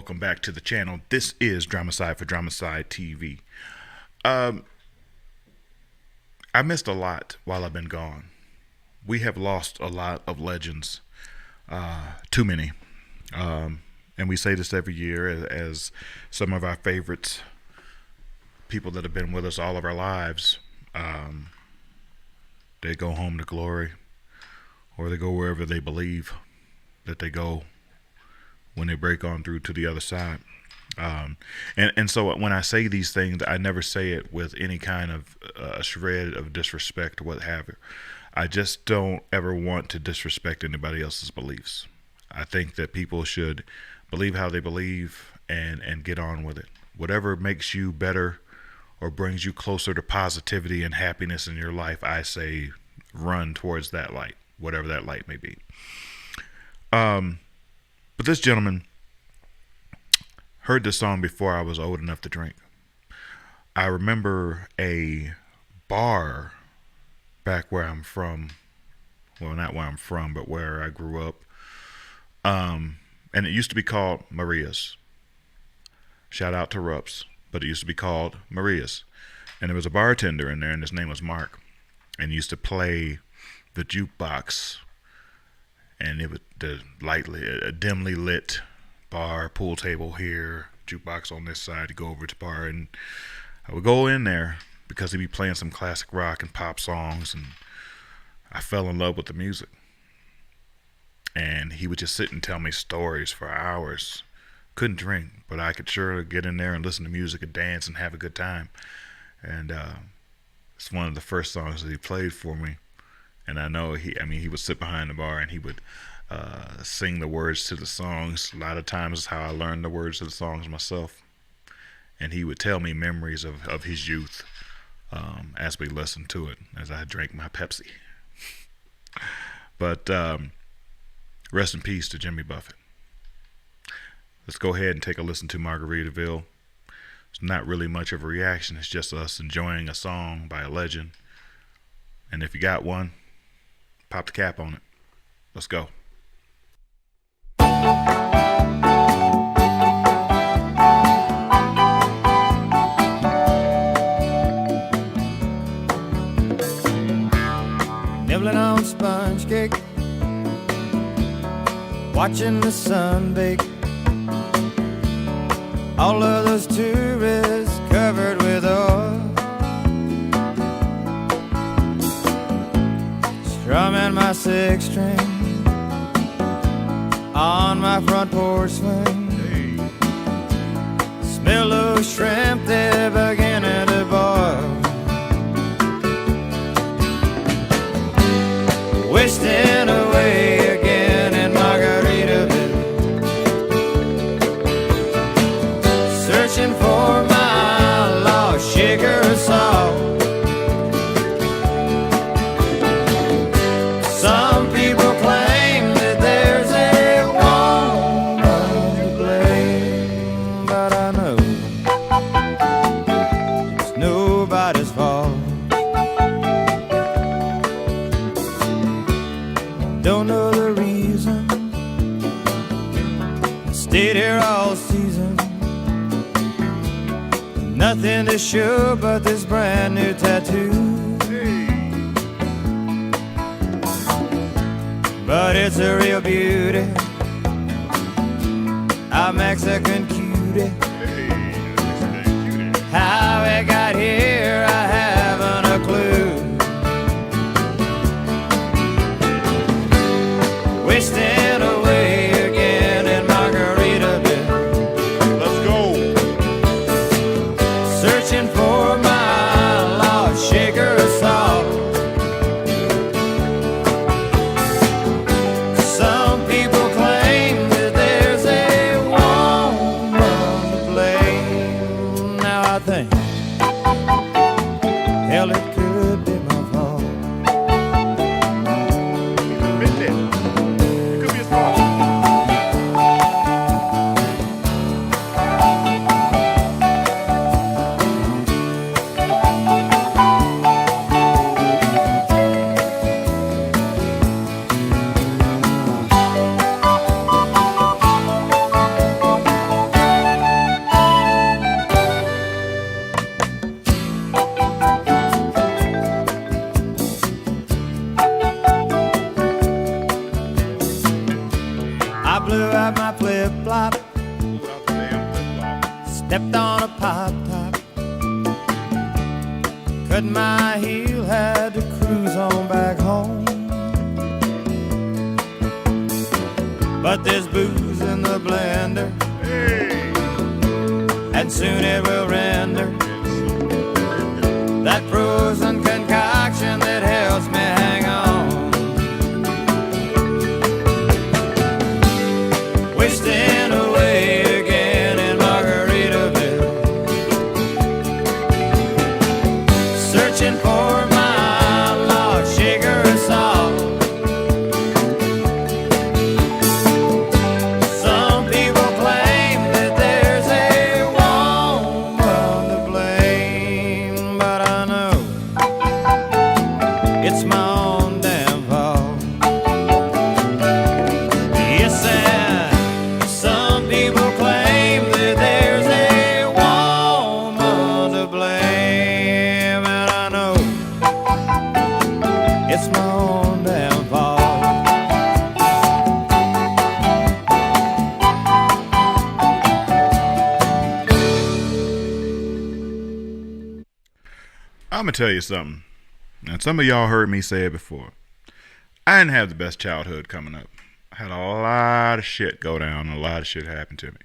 welcome back to the channel. This is DramaSydE for DramaSydE TV. I missed a lot while I've been gone. We have lost a lot of legends, too many. And we say this every year as some of our favorites, people that have been with us all of our lives, they go home to glory, or they go wherever they believe that they go when they break on through to the other side. And so when I say these things, I never say it with any kind of shred of disrespect or what have you. I just don't ever want to disrespect anybody else's beliefs. I think that people should believe how they believe and get on with it. Whatever makes you better or brings you closer to positivity and happiness in your life, I say run towards that light, whatever that light may be. But this gentleman heard this song before I was old enough to drink. I remember a bar back where I'm from. Well, not where I'm from, but where I grew up. And it used to be called Maria's. Shout out to Rups. But it used to be called Maria's. And there was a bartender in there, and his name was Mark. And he used to play the jukebox. And it was a dimly lit bar, pool table here, jukebox on this side. To go over to the bar, and I would go in there because he'd be playing some classic rock and pop songs, and I fell in love with the music. And he would just sit and tell me stories for hours. Couldn't drink, but I could sure get in there and listen to music and dance and have a good time. And it's one of the first songs that he played for me. And I know he would sit behind the bar and he would sing the words to the songs. A lot of times is how I learned the words to the songs myself. And he would tell me memories of his youth as we listened to it, as I drank my Pepsi. But rest in peace to Jimmy Buffett. Let's go ahead and take a listen to Margaritaville. It's not really much of a reaction. It's just us enjoying a song by a legend. And if you got one, pop the cap on it. Let's go. Nibbling on sponge cake, watching the sun bake. All of those tourists covered with oil, strumming my six string on my front porch swing. Smell those shrimp, they're beginning to boil. Wasting away again in Margaritaville, searching for my lost sugar and salt. Some people claim that there's a woman to blame, but I know it's nobody's fault. Don't know the reason, stayed here all season. Nothing to show but this brand new tattoo. But it's a real beauty, a Mexican cutie. How it got here, I haven't a clue. Wasting away again in Margaritaville. Let's go. Searching for my lost sugar and salt. Some people claim that there's a woman to blame. Now I think, hell, it could be my fault. Admit that. It could be his fault. cut my heel, had to cruise on back home. But there's booze in the blender, and soon it will render that frozen concoction that helps me hang on. Wasting away again in Margaritaville, searching for my lost sugar and salt. Some people claim that there's a woman to blame, but I know it's my own damn fault. Yes, and some people claim that there's a woman to blame, and I know it's my own damn fault. I'm gonna tell you something, and some of y'all heard me say it before. I didn't have the best childhood coming up. I had a lot of shit go down, and a lot of shit happened to me.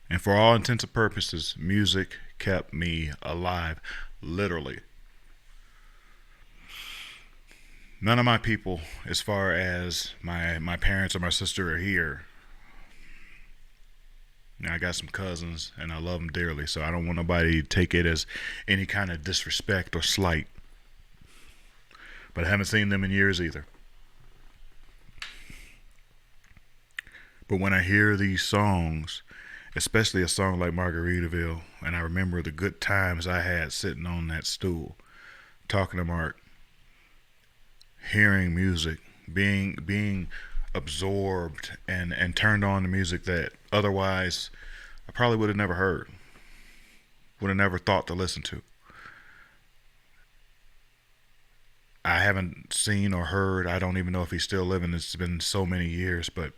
And for all intents and purposes, music kept me alive, literally. None of my people, as far as my parents or my sister, are here. Now, I got some cousins, and I love them dearly, so I don't want nobody to take it as any kind of disrespect or slight. But I haven't seen them in years either. But when I hear these songs, especially a song like Margaritaville, and I remember the good times I had sitting on that stool, talking to Mark, hearing music, being absorbed and turned on to music that otherwise I probably would have never heard, would have never thought to listen to. I haven't seen or heard, I don't even know if he's still living, it's been so many years, but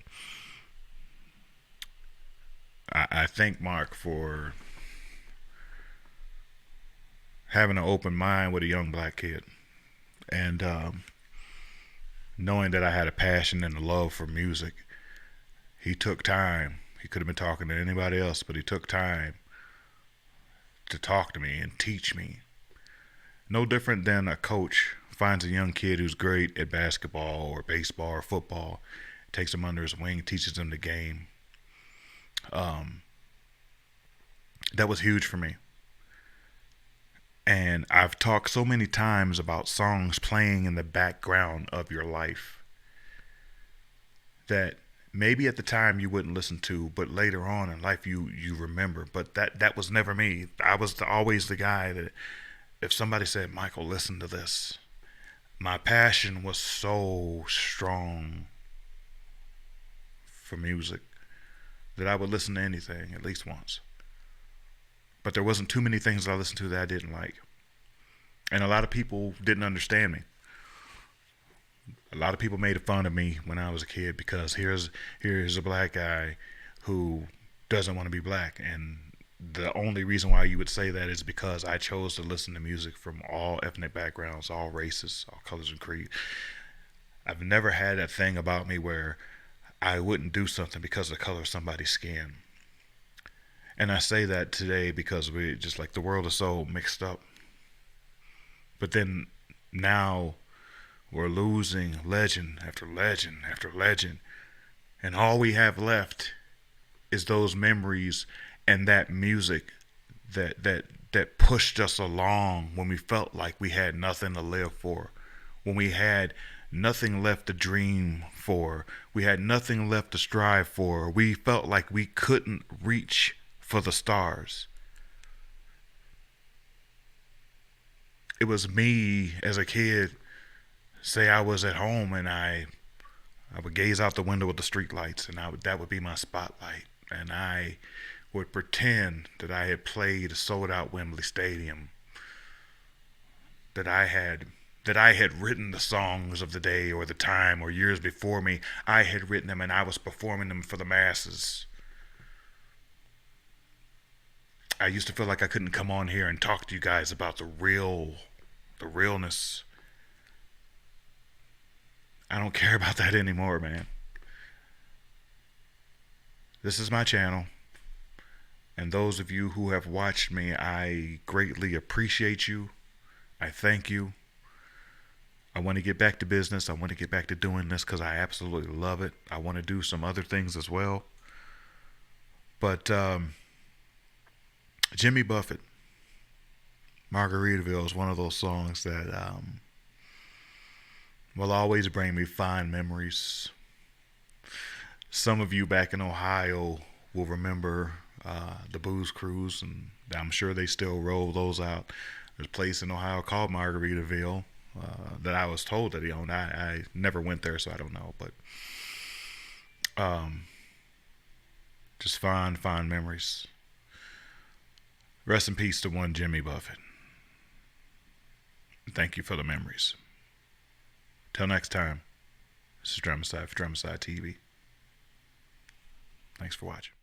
I thank Mark for having an open mind with a young black kid, and knowing that I had a passion and a love for music. He took time. He could have been talking to anybody else, but he took time to talk to me and teach me. No different than a coach finds a young kid who's great at basketball or baseball or football, takes him under his wing, teaches him the game. That was huge for me. And I've talked so many times about songs playing in the background of your life that maybe at the time you wouldn't listen to, but later on in life you remember. But that was never me. I was always the guy that if somebody said, Michael, listen to this, my passion was so strong for music that I would listen to anything at least once. But there wasn't too many things I listened to that I didn't like. And a lot of people didn't understand me. A lot of people made fun of me when I was a kid because here's a black guy who doesn't want to be black. And the only reason why you would say that is because I chose to listen to music from all ethnic backgrounds, all races, all colors and creed. I've never had that thing about me where I wouldn't do something because of the color of somebody's skin. And I say that today because we just like the world is so mixed up. But then now we're losing legend after legend after legend. And all we have left is those memories and that music that pushed us along when we felt like we had nothing to live for. When we had nothing left to dream for. We had nothing left to strive for. We felt like we couldn't reach for the stars. It was me as a kid, say I was at home and I would gaze out the window at the street lights and that would be my spotlight. And I would pretend that I had played a sold out Wembley Stadium, that I had written the songs of the day or the time or years before me. I had written them and I was performing them for the masses. I used to feel like I couldn't come on here and talk to you guys about the realness. I don't care about that anymore, man. This is my channel. And those of you who have watched me, I greatly appreciate you. I thank you. I want to get back to business. I want to get back to doing this because I absolutely love it. I want to do some other things as well. But Jimmy Buffett, Margaritaville is one of those songs that will always bring me fond memories. Some of you back in Ohio will remember the booze cruise, and I'm sure they still roll those out. There's a place in Ohio called Margaritaville that I was told that he owned. I never went there, so I don't know. But just fond memories. Rest in peace to one Jimmy Buffett. Thank you for the memories. Till next time, this is DramaSydE for DramaSydE TV. Thanks for watching.